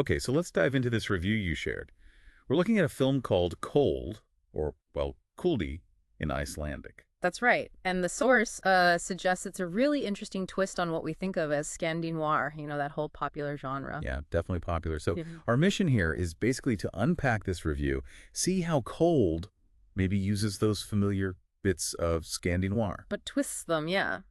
Okay, so let's dive into this review you shared. We're looking at a film called Cold, or, well, Kuldi in Icelandic. That's right. And the source suggests it's a really interesting twist on what we think of as Scandinoir, that whole popular genre. Yeah, definitely popular. So Mhm. our mission here is basically to unpack this review, see how Cold maybe uses those familiar bits of Scandinoir. But twists them, yeah,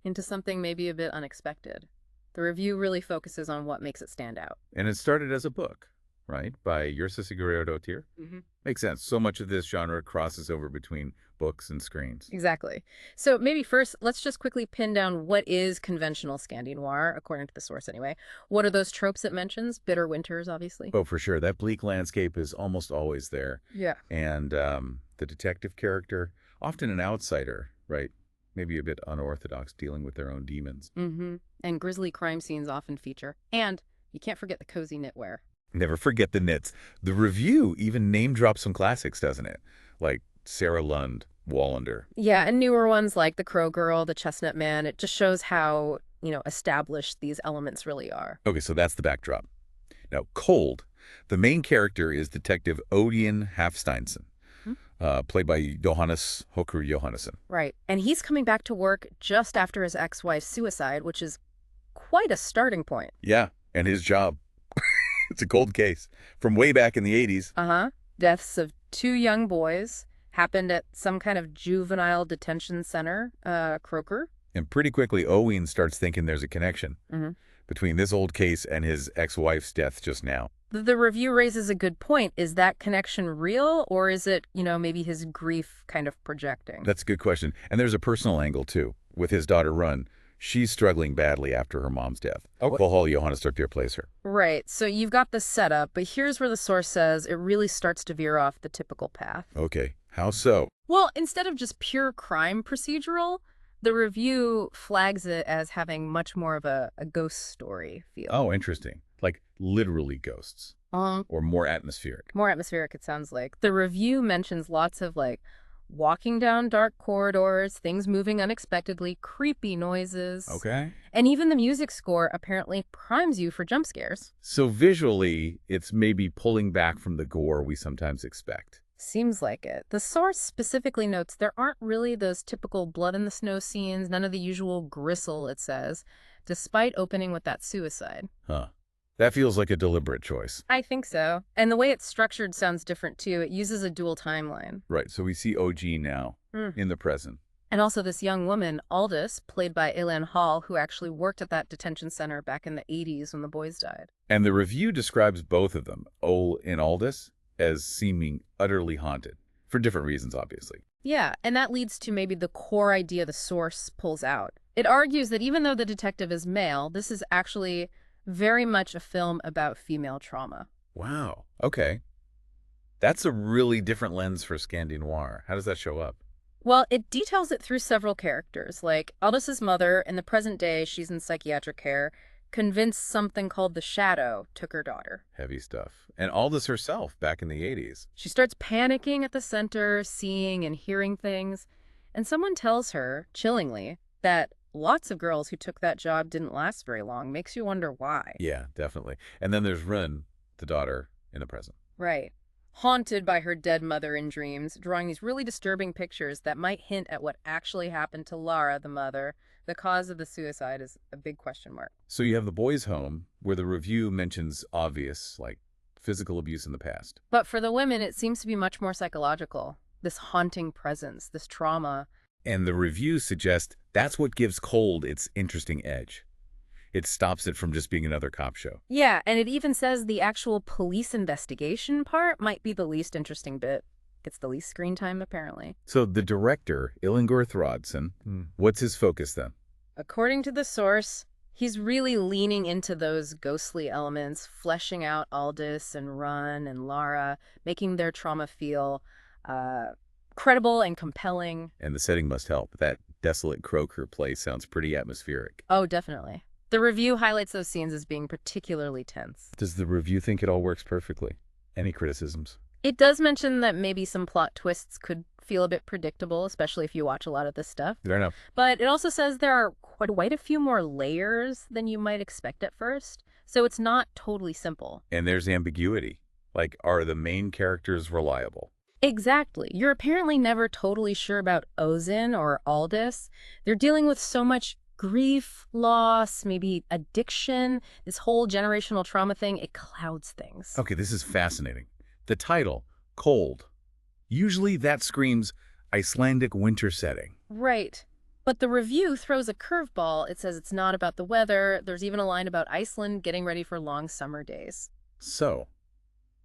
into something maybe a bit unexpected. The review really focuses on what makes it stand out. And it started as a book, right, by Yrsa Sigurðardóttir. Makes sense. So much of this genre crosses over between books and screens. Exactly. So maybe first, let's just quickly pin down what is conventional Scandinoir, according to the source anyway. What are those tropes it mentions? Bitter winters, obviously. Oh, for sure. That bleak landscape is almost always there. Yeah. And the detective character, often an outsider, right? Maybe a bit unorthodox, dealing with their own demons. And grisly crime scenes often feature. And you can't forget the cozy knitwear. Never forget the knits. The review even name drops some classics, doesn't it? Like Sarah Lund, Wallander. Yeah, and newer ones like the Crow Girl, the Chestnut Man. It just shows how, established these elements really are. Okay, so that's the backdrop. Now, Cold. The main character is Detective Ódinn Hafsteinsson, played by Johannes Hokur Johannesson. Right. And he's coming back to work just after his ex-wife's suicide, which is quite a starting point. Yeah, and his job. It's a cold case from way back in the 80s. Deaths of 2 young boys happened at some kind of juvenile detention center, Croker. And pretty quickly, Owen starts thinking there's a connection between this old case and his ex-wife's death just now. The review raises a good point. Is that connection real, or is it, maybe his grief kind of projecting? That's a good question. And there's a personal angle, too, with his daughter, Run. She's struggling badly after her mom's death. Valhall Jóhannesdóttir plays her. Right. So you've got the setup, but here's where the source says it really starts to veer off the typical path. Okay. How so? Well, instead of just pure crime procedural, the review flags it as having much more of a ghost story feel. Oh, interesting. Like literally ghosts. Or more atmospheric. More atmospheric, it sounds like. The review mentions lots of, walking down dark corridors, things moving unexpectedly, creepy noises. Okay. And even the music score apparently primes you for jump scares. So visually, it's maybe pulling back from the gore we sometimes expect. Seems like it. The source specifically notes there aren't really those typical blood in the snow scenes, none of the usual gristle, it says, despite opening with that suicide. Huh. That feels like a deliberate choice. I think so. And the way it's structured sounds different, too. It uses a dual timeline. Right, so we see OG now, in the present. And also this young woman, Aldous, played by Elaine Hall, who actually worked at that detention center back in the 80s when the boys died. And the review describes both of them, Ole and Aldous, as seeming utterly haunted. For different reasons, obviously. Yeah, and that leads to maybe the core idea the source pulls out. It argues that even though the detective is male, this is actually very much a film about female trauma. Wow. Okay. That's a really different lens for Scandinoir. How does that show up? Well, it details it through several characters, like Aldous' mother. In the present day, she's in psychiatric care, convinced something called the Shadow took her daughter. Heavy stuff. And Aldous herself back in the 80s. She starts panicking at the center, seeing and hearing things, and someone tells her, chillingly, that lots of girls who took that job didn't last very long. Makes you wonder why. Yeah, definitely. And then there's Run, the daughter, in the present. Right. Haunted by her dead mother in dreams, drawing these really disturbing pictures that might hint at what actually happened to Lara, the mother. The cause of the suicide is a big question mark. So you have the boys' home, where the review mentions obvious, like, physical abuse in the past. But for the women, it seems to be much more psychological. This haunting presence, this trauma. And the review suggests that's what gives Cold its interesting edge. It stops it from just being another cop show. Yeah, and it even says the actual police investigation part might be the least interesting bit. Gets the least screen time, apparently. So the director, Illingur Throdsson, what's his focus then? According to the source, he's really leaning into those ghostly elements, fleshing out Aldous and Run and Lara, making their trauma feel credible and compelling. And the setting must help. That desolate Croker place sounds pretty atmospheric. Oh, definitely. The review highlights those scenes as being particularly tense. Does the review think it all works perfectly? Any criticisms? It does mention that maybe some plot twists could feel a bit predictable, especially if you watch a lot of this stuff. Fair enough. But it also says there are quite a few more layers than you might expect at first. So it's not totally simple. And there's ambiguity. Like, are the main characters reliable? Exactly. You're apparently never totally sure about Ódinn or Aldous. They're dealing with so much grief, loss, maybe addiction, this whole generational trauma thing. It clouds things. Okay, this is fascinating. The title, Cold. Usually that screams Icelandic winter setting. Right. But the review throws a curveball. It says it's not about the weather. There's even a line about Iceland getting ready for long summer days. So,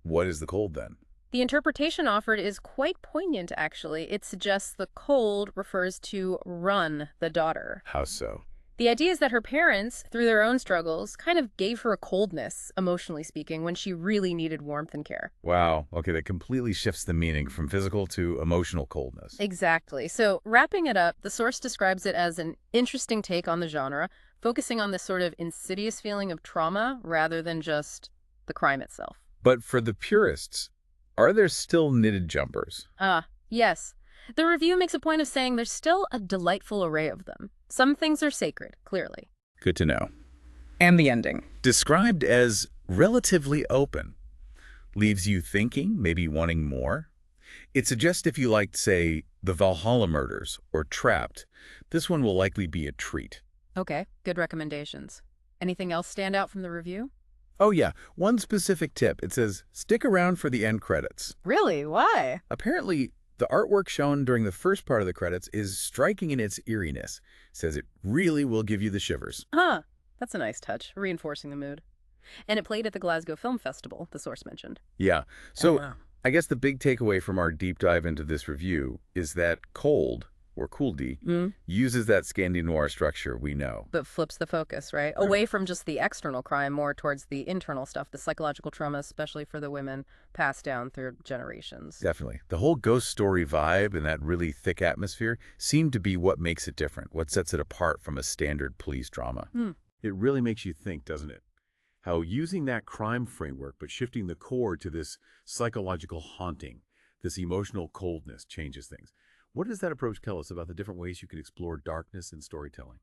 what is the cold then? The interpretation offered is quite poignant, actually. It suggests the cold refers to Run, the daughter. How so? The idea is that her parents, through their own struggles, kind of gave her a coldness, emotionally speaking, when she really needed warmth and care. Wow, okay, that completely shifts the meaning from physical to emotional coldness. Exactly. So, wrapping it up, the source describes it as an interesting take on the genre, focusing on this sort of insidious feeling of trauma rather than just the crime itself. But for the purists, are there still knitted jumpers? Yes. The review makes a point of saying there's still a delightful array of them. Some things are sacred, clearly. Good to know. And the ending. Described as relatively open. Leaves you thinking, maybe wanting more. It suggests if you liked, say, the Valhalla Murders or Trapped, this one will likely be a treat. Okay, good recommendations. Anything else stand out from the review? Oh yeah, one specific tip. It says, stick around for the end credits. Really? Why? Apparently, the artwork shown during the first part of the credits is striking in its eeriness. Says it really will give you the shivers. That's a nice touch, reinforcing the mood. And it played at the Glasgow Film Festival, the source mentioned. Yeah, so wow. I guess the big takeaway from our deep dive into this review is that Cold, or Kuldi, uses that Scandi noir structure we know. But flips the focus, right? Away from just the external crime, more towards the internal stuff, the psychological trauma, especially for the women, passed down through generations. Definitely. The whole ghost story vibe and that really thick atmosphere seem to be what makes it different, what sets it apart from a standard police drama. It really makes you think, doesn't it? How using that crime framework but shifting the core to this psychological haunting, this emotional coldness changes things. What does that approach tell us about the different ways you can explore darkness in storytelling?